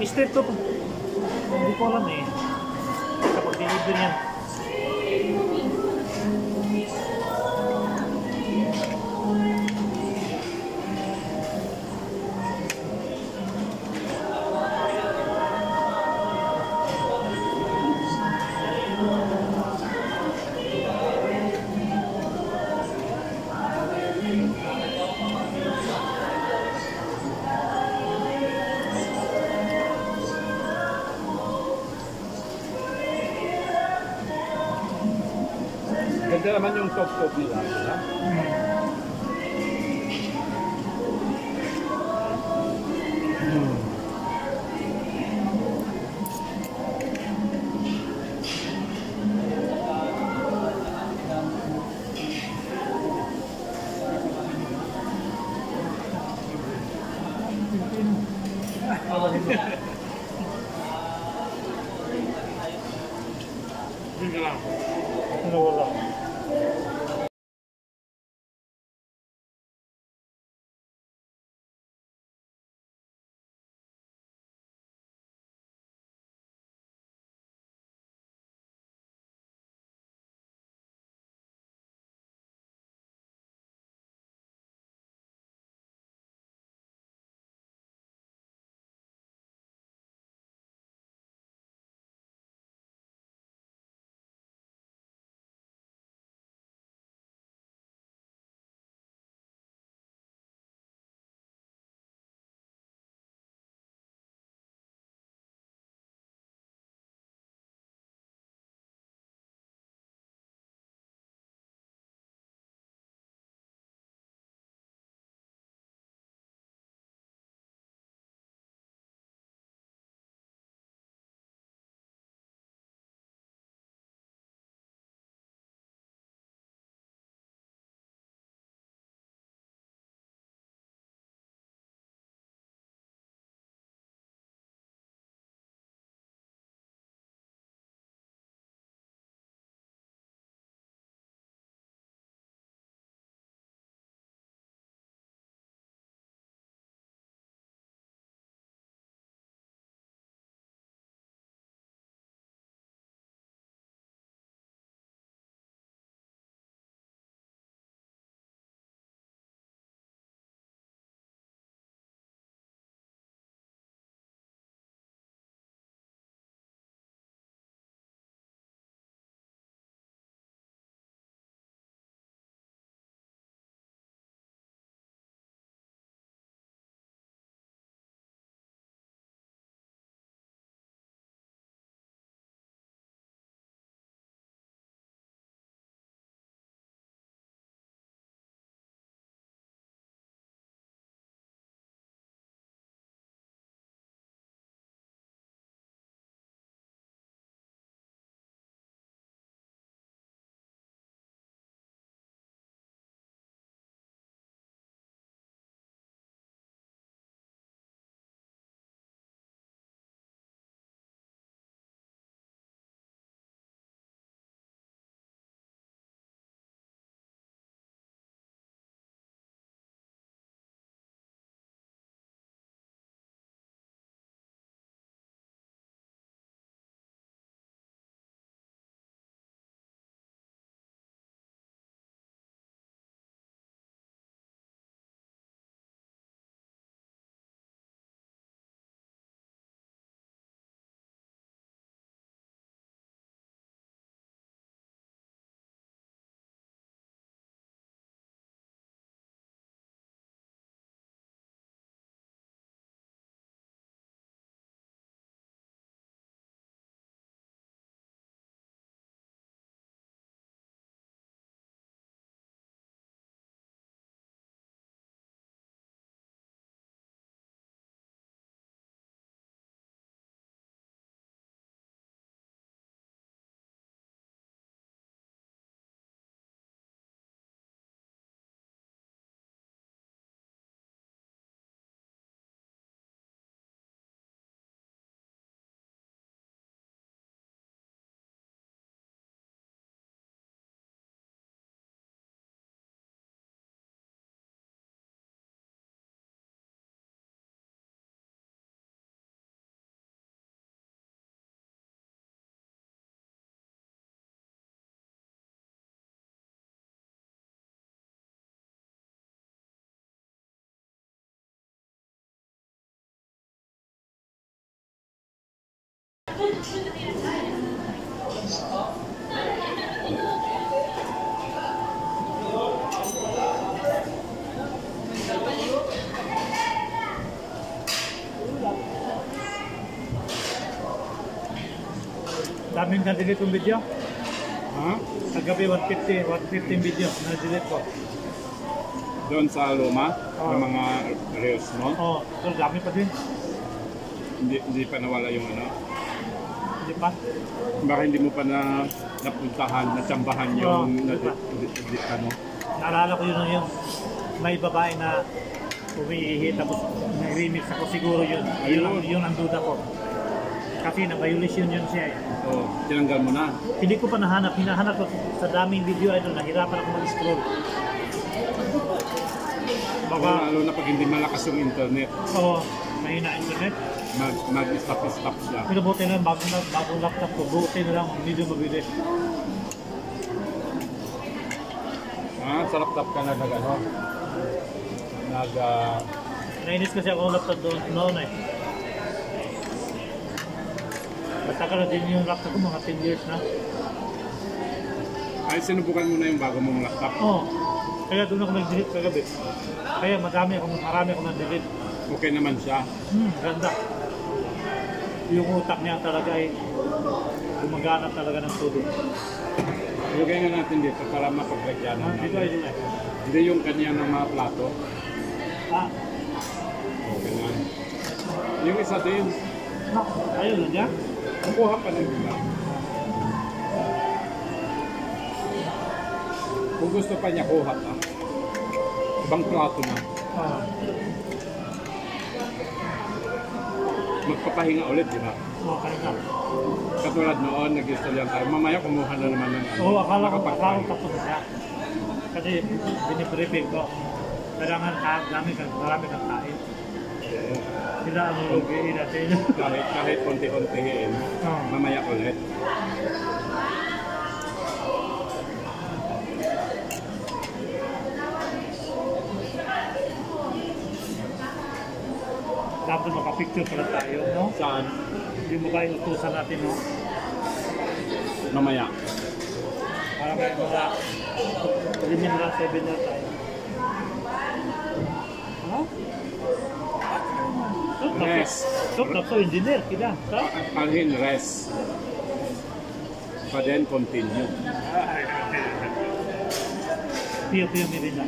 S1: step to. Hindi ko alam eh. Sa pag-deliver yan.
S9: Ganda naman yung top nila.
S1: Wala. Daming na-delete yung video.
S9: Ha?
S1: Kagabi 115 video na-delete ko.
S9: Doon sa luma,
S1: Oo.
S9: ng mga reels mo,
S1: Oo, so dami pa din.
S9: hindi pa nawala yung ano.
S1: Hindi pa.
S9: Baka hindi mo pa napuntahan, natsambahan
S1: Oo,
S9: yung
S1: hindi pa.
S9: ano.
S1: Naalala ko yun yung may babae na umiihi tapos nag-remix ako siguro yun.
S9: Ayun.
S1: Yun ang duda ko. Kasi na-violation yun siya eh.
S9: So, tinanggal mo na.
S1: Hindi ko pa nahanap. Hinahanap ko sa daming video idol. Nahirapan ako mag-scroll. Baka,
S9: Lalo na pag hindi malakas yung internet,
S1: oo, mahina internet.
S9: mag-stop siya.
S1: Pero buti na lang, bagong laptop ko. Buti na lang, medyo mabilis.
S9: Sa laptop ka na nag-ano?
S1: Nainis kasi ako ng laptop doon noon eh. Matagal na din yung laptop ko, mga 10 years na.
S9: Ay, sinubukan mo na yung bago mong laptop.
S1: Oo. Kaya doon ako nag-delete kagabi. Kaya marami ako nag-delete.
S9: Okay naman siya.
S1: Ganda. Yung utak niya talaga ay gumagana talaga ng tuloy.
S9: Ilagay nga natin dito para mapag-lagyanan
S1: Dito
S9: natin.
S1: ay doon eh.
S9: Hindi yung kanya ng mga plato.
S1: Ah,
S9: Okay na. Yung isa din,
S1: ayun lang niya.
S9: kukuha pa ng iba. Kung gusto pa niya, kuha pa. Ibang plato na.
S1: Ah.
S9: Magpapahinga ulit, di ba?
S1: Okay na.
S9: Katulad noon, nag-istoryan tayo. Mamaya kumuha na naman ng
S1: Oo, akala ko
S9: nakapagpahinga.
S1: tapos na siya. Kasi binibriefing ko. Kailangan marami kang kain. Sila ang lugiin natin.
S9: Kahit konti-kontihin, mamaya ulit.
S1: Dapat makapicture pala tayo, no?
S9: Saan?
S1: Hindi mo ba iutusan natin, no?
S9: Mamaya.
S1: Para may mga 3 na 7 na tayo. Ano?
S9: Res.
S1: So, engineer, kita.
S9: Alhin, res. Pa then continue.
S1: Piyo-piyo mirina.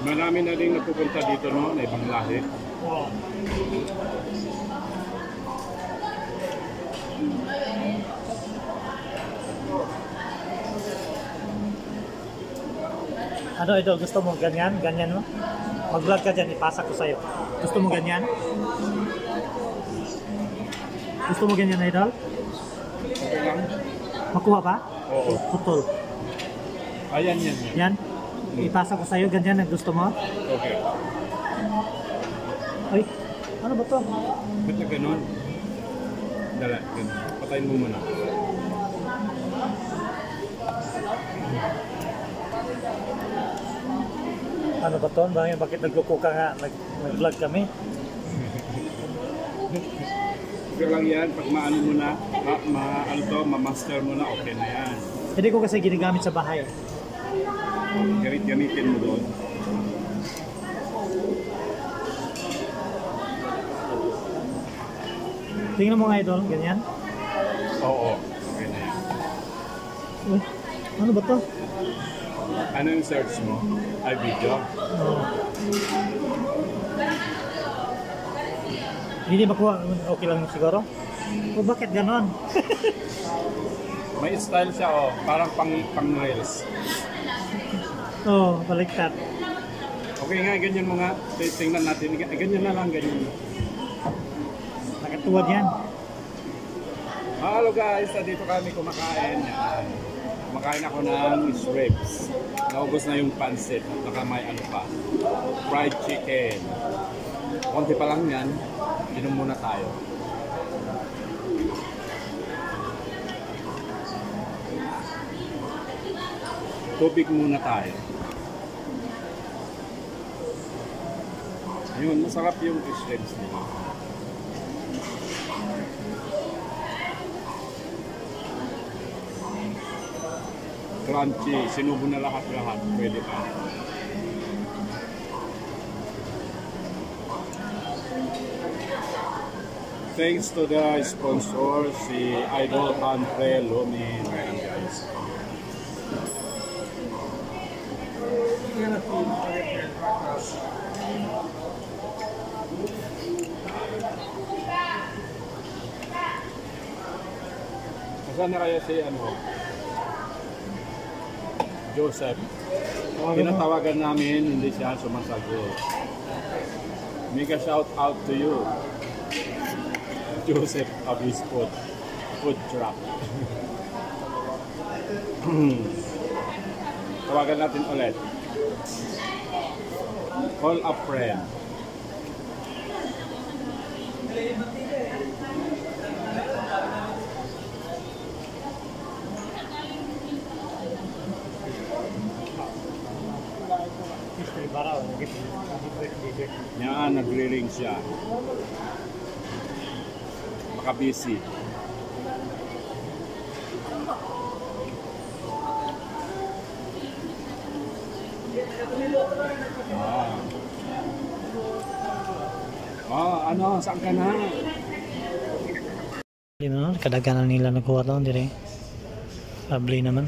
S9: Marami na rin napupunta dito, no? Na ibang lahi.
S1: Oo. Ano ito? Gusto mo ganyan? Ganyan mo? Mag-vlog ka dyan, ipasa ko sa'yo. Gusto mo ganyan? Gusto mo ganyan, idol?
S9: Okay lang?
S1: Makuha pa?
S9: Oo.
S1: Putol.
S9: Ayan, yan.
S1: Yan? Ipasa ko sa'yo, ganyan ang gusto mo?
S9: Okay.
S1: Ay, ano ba to?
S9: Ba't na ganun? Dala, ganun. Patayin mo muna.
S1: Ano ba to? Bakit nagluko ka nga? Nag-vlog kami?
S9: Okay lang yan. Pag maano mo na, ma-master mo na, okay na yan.
S1: Hindi ko kasi ginagamit sa bahay.
S9: Gamitin mo doon.
S1: Tingnan mo nga idol, ganyan.
S9: Oo. Okay na yan.
S1: Uy, ano ba to?
S9: Ano yung search mo? Ay, video?
S1: Hindi makuha, okay lang siguro? O bakit ganon?
S9: May style siya, oh. Parang pang-reels.
S1: Oo, baliktad.
S9: Okay nga, ganyan mo nga. Tingnan natin. Ganyan na lang, ganyan.
S1: Nakatuwad yan.
S9: Hello guys, dito kami kumakain. Yan. Kumakain ako ng ribs. Naubos na yung pancit. Naka may ano pa. Fried chicken. Konti pa lang yan. Inom muna tayo. Tubig muna tayo. Ayun, masarap yung shrimps nila. Crunchy, sinubo na lahat-lahat. Pwede pa. Thanks to the sponsor, si Idol Andre Lomi. Ayan guys. Saan na kaya si Joseph? Tinatawagan namin, hindi siya sumasagot. Mega shout out to you, Joseph Abispot, food truck. Tawagan natin ulit. Call a friend. Yan, nagre-ring siya. Baka busy. Ano, saan ka na?
S1: Kadaganan nila nakuha doon dire. Lovely naman.